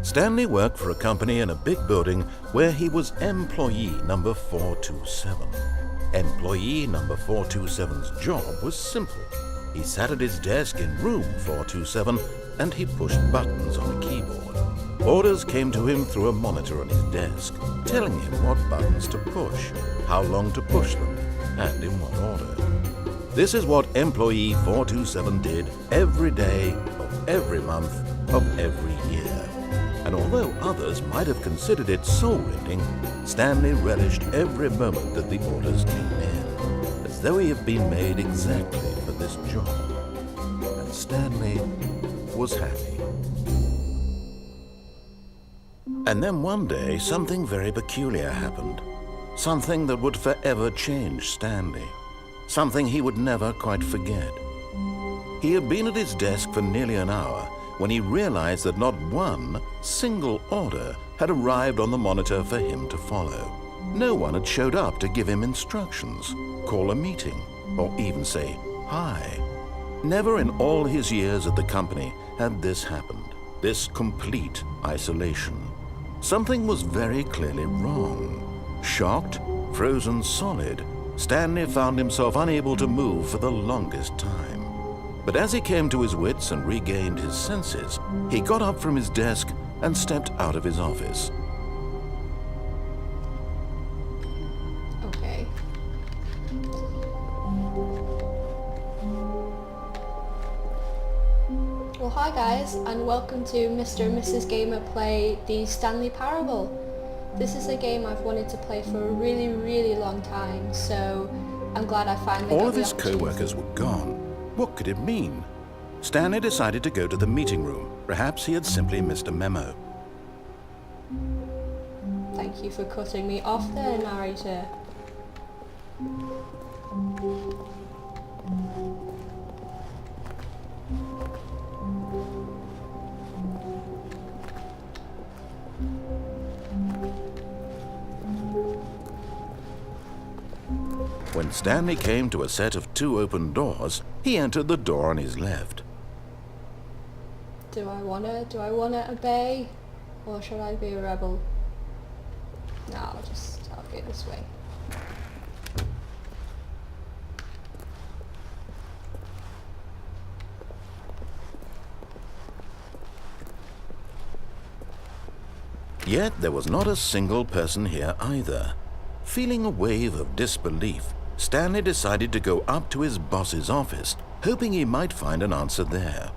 Stanley worked for a company in a big building where he was employee number 427. Employee number 427's job was simple. He sat at his desk in room 427 and he pushed buttons on a keyboard. Orders came to him through a monitor on his desk, telling him what buttons to push, how long to push them, and in what order. This is what employee 427 did every day of every month of every year. And although others might have considered it soul-rending, Stanley relished every moment that the orders came in, as though he had been made exactly for this job. And Stanley was happy. And then one day, something very peculiar happened. Something that would forever change Stanley. Something he would never quite forget. He had been at his desk for nearly an hour when he realized that not one single order had arrived on the monitor for him to follow. No one had showed up to give him instructions, call a meeting, or even say hi. Never in all his years at the company had this happened, this complete isolation. Something was very clearly wrong. Shocked, frozen solid, Stanley found himself unable to move for the longest time. But as he came to his wits and regained his senses, he got up from his desk and stepped out of his office. Okay. Well, hi guys, and welcome to Mr. and Mrs. Gamer play the Stanley Parable. This is a game I've wanted to play for a really, really long time, so I'm glad I finally got the opportunity. All of his co-workers were gone. What could it mean? Stanley decided to go to the meeting room. Perhaps he had simply missed a memo. Thank you for cutting me off there, narrator. When Stanley came to a set of 2 open doors, he entered the door on his left. Do I wanna obey? Or should I be a rebel? No, I'll go this way. Yet there was not a single person here either. Feeling a wave of disbelief, Stanley decided to go up to his boss's office, hoping he might find an answer there.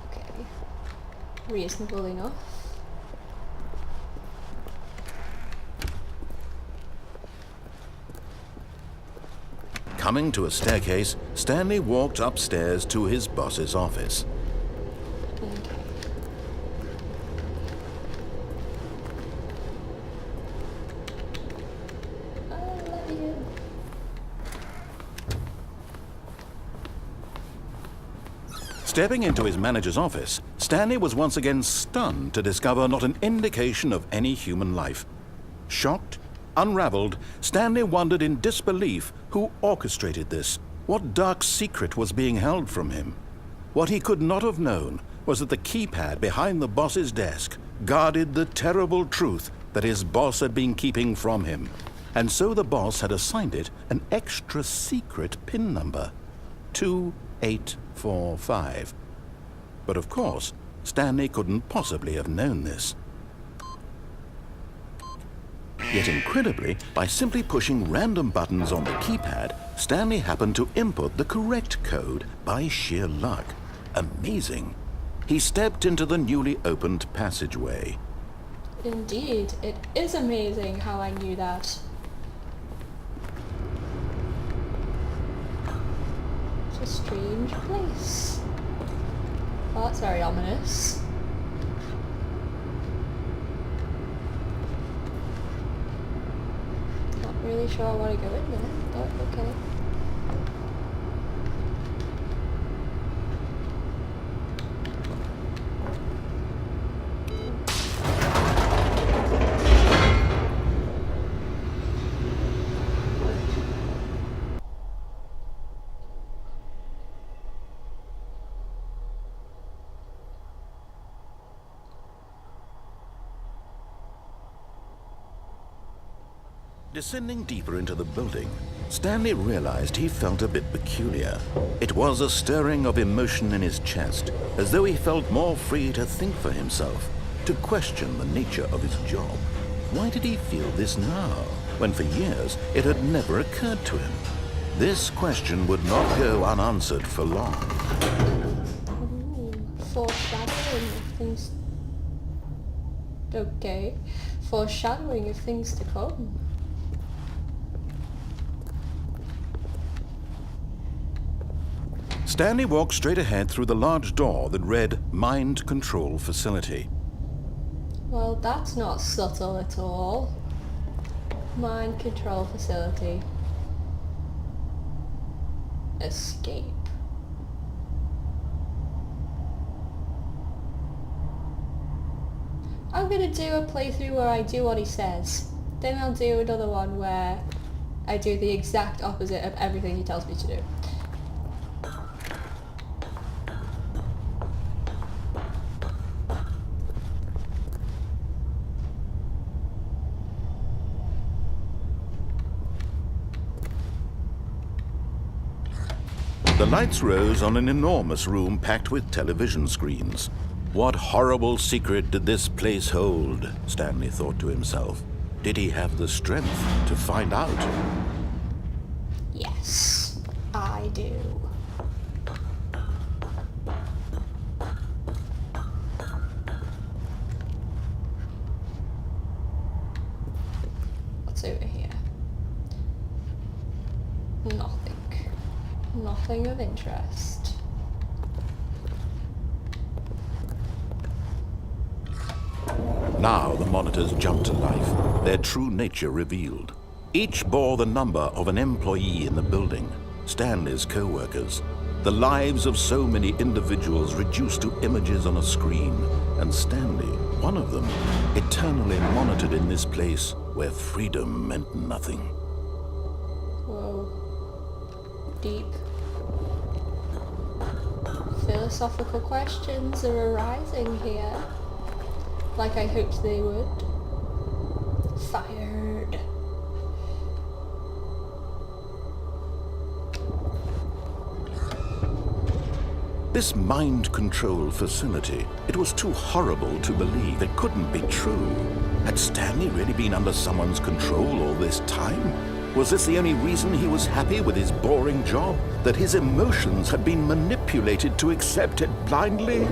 Okay. Reasonable enough. Coming to a staircase, Stanley walked upstairs to his boss's office. Stepping into his manager's office, Stanley was once again stunned to discover not an indication of any human life. Shocked, unraveled, Stanley wondered in disbelief who orchestrated this, what dark secret was being held from him. What he could not have known was that the keypad behind the boss's desk guarded the terrible truth that his boss had been keeping from him. And so the boss had assigned it an extra secret PIN number, 2845. But of course, Stanley couldn't possibly have known this. Yet incredibly, by simply pushing random buttons on the keypad, Stanley happened to input the correct code by sheer luck. Amazing. He stepped into the newly opened passageway. Indeed, it is amazing how I knew that. It's a strange place. Well, that's very ominous. Not really sure I want to go in there, but okay. Descending deeper into the building, Stanley realized he felt a bit peculiar. It was a stirring of emotion in his chest, as though he felt more free to think for himself, to question the nature of his job. Why did he feel this now, when for years it had never occurred to him? This question would not go unanswered for long. Ooh, foreshadowing of things... Okay. Foreshadowing of things to come. Stanley walked straight ahead through the large door that read Mind Control Facility. Well, that's not subtle at all. Mind control facility. Escape. I'm gonna do a playthrough where I do what he says. Then I'll do another one where I do the exact opposite of everything he tells me to do. The lights rose on an enormous room packed with television screens. What horrible secret did this place hold? Stanley thought to himself. Did he have the strength to find out? Yes, I do. What's over here? Nothing. Nothing of interest. Now the monitors jumped to life, their true nature revealed. Each bore the number of an employee in the building, Stanley's co-workers. The lives of so many individuals reduced to images on a screen, and Stanley, one of them, eternally monitored in this place where freedom meant nothing. Whoa. Deep. Philosophical questions are arising here. Like I hoped they would. Fired. This mind control facility, it was too horrible to believe. It couldn't be true. Had Stanley really been under someone's control all this time? Was this the only reason he was happy with his boring job? That his emotions had been manipulated to accept it blindly?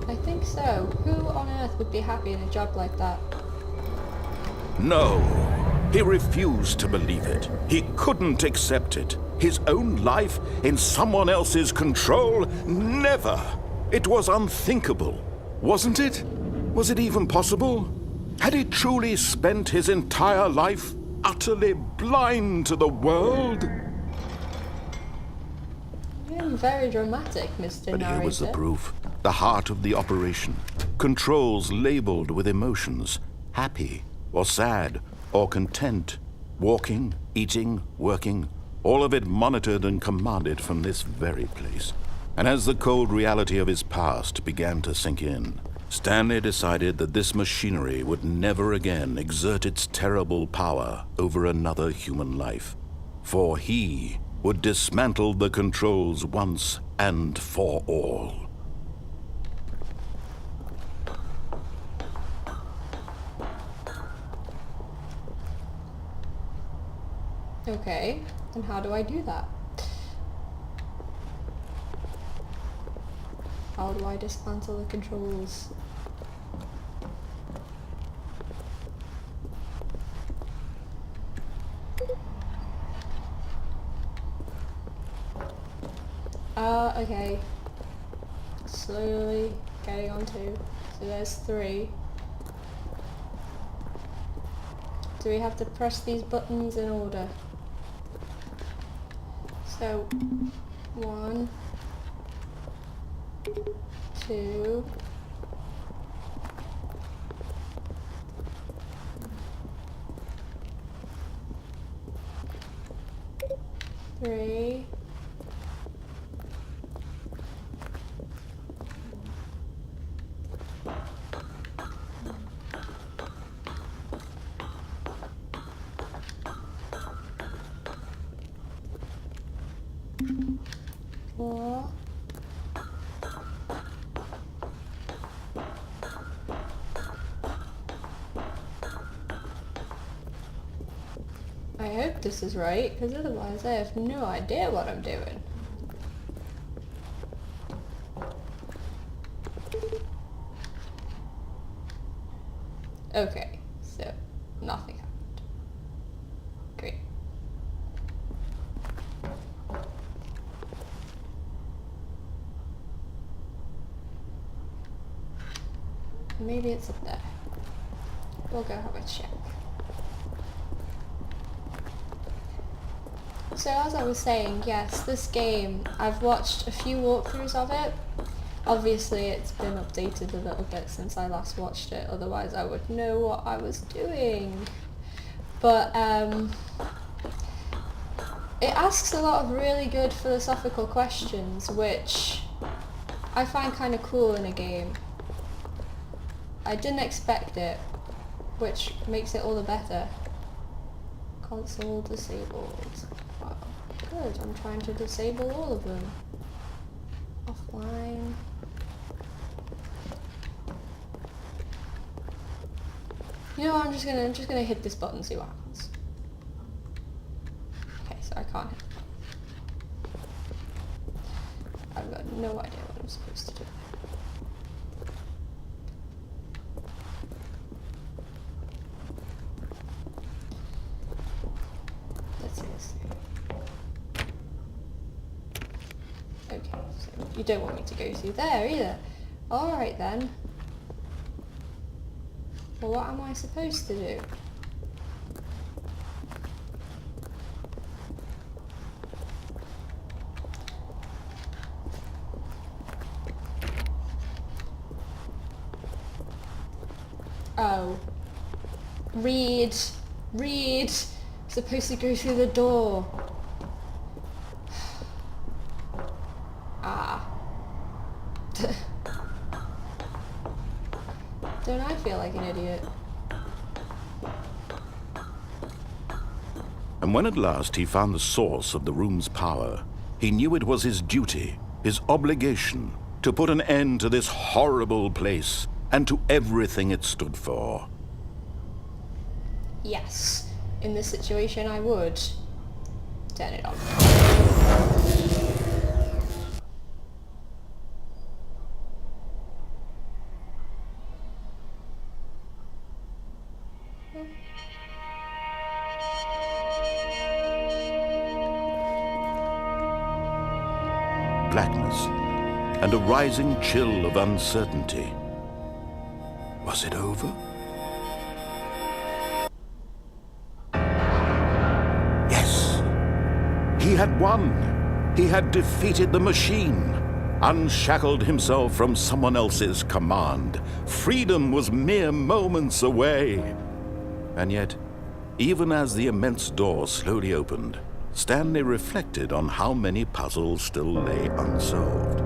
I think so. Who on earth would be happy in a job like that? No. He refused to believe it. He couldn't accept it. His own life in someone else's control? Never. It was unthinkable. Wasn't it? Was it even possible? Had he truly spent his entire life utterly blind to the world? You're very dramatic, Mr. But Narrator. here was the proof. The heart of the operation. Controls labeled with emotions. Happy, or sad, or content. Walking, eating, working. All of it monitored and commanded from this very place. And as the cold reality of his past began to sink in, Stanley decided that this machinery would never again exert its terrible power over another human life. For he would dismantle the controls once and for all. Okay, and how do I do that? How do I dismantle the controls? Okay. Slowly getting on 2. So there's 3. Do we have to press these buttons in order? So, 1, 2, 3, 4, hope this is right, because otherwise I have no idea what I'm doing. Okay, so nothing happened. Great. Maybe it's up there. We'll go have a check. So as I was saying, yes, this game, I've watched a few walkthroughs of it. Obviously it's been updated a little bit since I last watched it, otherwise I would know what I was doing. But it asks a lot of really good philosophical questions, which I find kind of cool in a game. I didn't expect it, which makes it all the better. Console disabled. Wow, good, I'm trying to disable all of them. Offline. You know what, I'm just gonna hit this button and see what happens. Okay, so I can't hit it. I've got no idea what I'm supposed to do. Let's see this through. Okay, so you don't want me to go through there either. Alright then. Well, what am I supposed to do? Oh. Read! Read! Supposed to go through the door. Ah. Don't I feel like an idiot? And when at last he found the source of the room's power, he knew it was his duty, his obligation, to put an end to this horrible place and to everything it stood for. Yes. In this situation I would. Turn it on. Blackness and a rising chill of uncertainty. Was it over? Yes! He had won! He had defeated the machine, unshackled himself from someone else's command. Freedom was mere moments away. And yet, even as the immense door slowly opened, Stanley reflected on how many puzzles still lay unsolved.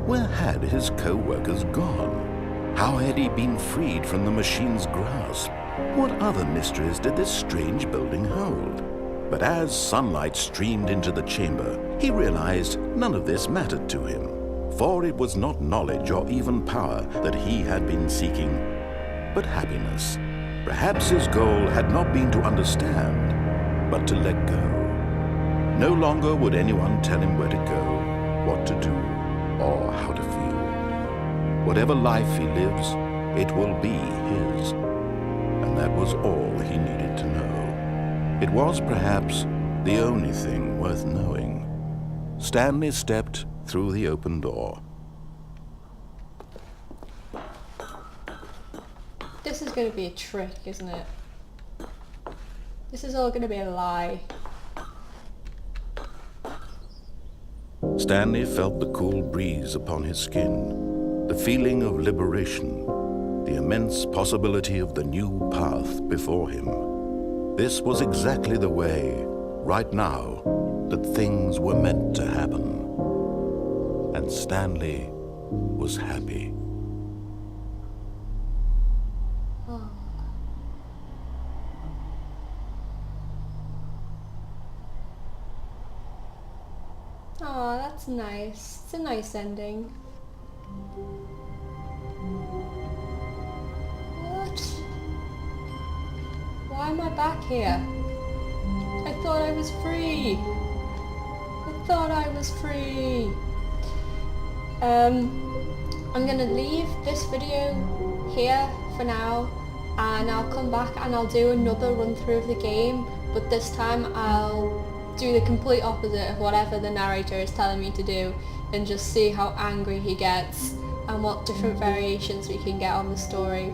Where had his co-workers gone? How had he been freed from the machine's grasp? What other mysteries did this strange building hold? But as sunlight streamed into the chamber, he realized none of this mattered to him, for it was not knowledge or even power that he had been seeking, but happiness. Perhaps his goal had not been to understand, but to let go. No longer would anyone tell him where to go, what to do, or how to feel. Whatever life he lives, it will be his. And that was all he needed to know. It was perhaps the only thing worth knowing. Stanley stepped through the open door. This is going to be a trick, isn't it? This is all going to be a lie. Stanley felt the cool breeze upon his skin, the feeling of liberation, the immense possibility of the new path before him. This was exactly the way, right now, that things were meant to happen. And Stanley was happy. Oh, that's nice. It's a nice ending. What? Why am I back here? I thought I was free. I thought I was free. I'm gonna leave this video here for now, and I'll come back and I'll do another run through of the game, but this time I'll do the complete opposite of whatever the narrator is telling me to do and just see how angry he gets and what different variations we can get on the story.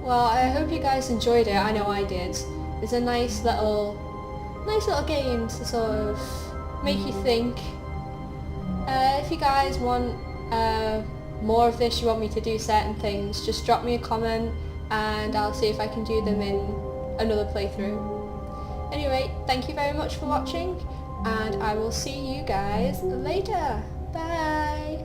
Well, I hope you guys enjoyed it. I know I did. It's a nice little game to sort of make you think. If you guys want more of this, you want me to do certain things, just drop me a comment and I'll see if I can do them in another playthrough. Anyway, thank you very much for watching, and I will see you guys later. Bye!